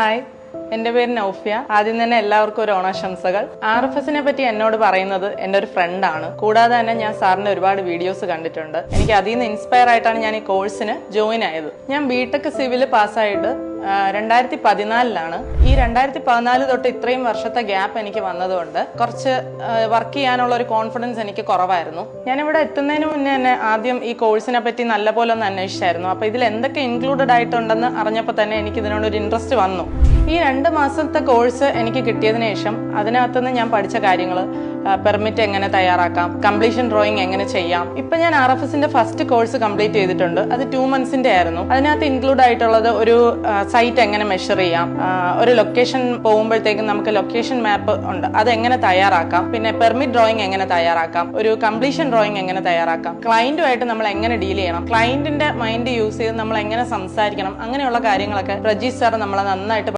Hi, എൻ്റെ പേര് നൗഫിയ. ആദ്യം തന്നെ എല്ലാവർക്കും ഒരു ഓണാശംസകൾ. RFSനെ പറ്റി എന്നോട് പറയുന്നത് എൻ്റെ ഒരു ഫ്രണ്ടാണ്. കൂടാതെ തന്നെ ഞാൻ സാറിൻ്റെ ഒരുപാട് വീഡിയോസ് കണ്ടിട്ടുണ്ട്. എനിക്ക് അതിൽ നിന്ന് ഇൻസ്പയർ ആയിട്ടാണ് ഞാൻ ഈ കോഴ്സിന് ജോയിൻ ആയത്. ഞാൻ ബിടെക് സിവിൽ പാസ്സായിട്ട് 2014 ഈ 2014 തൊട്ട് ഇത്രയും വർഷത്തെ ഗ്യാപ്പ് എനിക്ക് വന്നതുകൊണ്ട് കുറച്ച് വർക്ക് ചെയ്യാനുള്ള ഒരു കോൺഫിഡൻസ് എനിക്ക് കുറവായിരുന്നു. ഞാനിവിടെ എത്തുന്നതിന് മുന്നേ തന്നെ ആദ്യം ഈ കോഴ്സിനെ പറ്റി നല്ലപോലെ ഒന്ന് അന്വേഷിച്ചായിരുന്നു. അപ്പോൾ ഇതിൽ എന്തൊക്കെ ഇൻക്ലൂഡഡ് ആയിട്ടുണ്ടെന്ന് അറിഞ്ഞപ്പോൾ തന്നെ എനിക്ക് ഇതിനോടൊരു ഇൻട്രസ്റ്റ് വന്നു. ഈ 2 മാസത്തെ കോഴ്സ് എനിക്ക് കിട്ടിയതിനു ശേഷം അതിനകത്തുനിന്ന് ഞാൻ പഠിച്ച കാര്യങ്ങൾ, പെർമിറ്റ് എങ്ങനെ തയ്യാറാക്കാം, കംപ്ലീഷൻ ഡ്രോയിങ് എങ്ങനെ ചെയ്യാം. ഇപ്പൊ ഞാൻ RFSന്റെ ഫസ്റ്റ് കോഴ്സ് കംപ്ലീറ്റ് ചെയ്തിട്ടുണ്ട്. അത് 2 മന്ത്സിന്റെ ആയിരുന്നു. അതിനകത്ത് ഇൻക്ലൂഡ് ആയിട്ടുള്ളത് ഒരു സൈറ്റ് എങ്ങനെ മെഷർ ചെയ്യാം, ഒരു ലൊക്കേഷൻ പോകുമ്പോഴത്തേക്കും നമുക്ക് ലൊക്കേഷൻ മാപ്പ് ഉണ്ട്, അത് എങ്ങനെ തയ്യാറാക്കാം, പിന്നെ പെർമിറ്റ് ഡ്രോയിങ് എങ്ങനെ തയ്യാറാക്കാം, ഒരു കംപ്ലീഷൻ ഡ്രോയിങ് എങ്ങനെ തയ്യാറാക്കാം, ക്ലയന്റുമായിട്ട് നമ്മൾ എങ്ങനെ ഡീൽ ചെയ്യണം, ക്ലയന്റിന്റെ മൈൻഡ് യൂസ് ചെയ്ത് നമ്മൾ എങ്ങനെ സംസാരിക്കണം, അങ്ങനെയുള്ള കാര്യങ്ങളൊക്കെ റജീഷ് സാർ നമ്മളെ നന്നായിട്ട്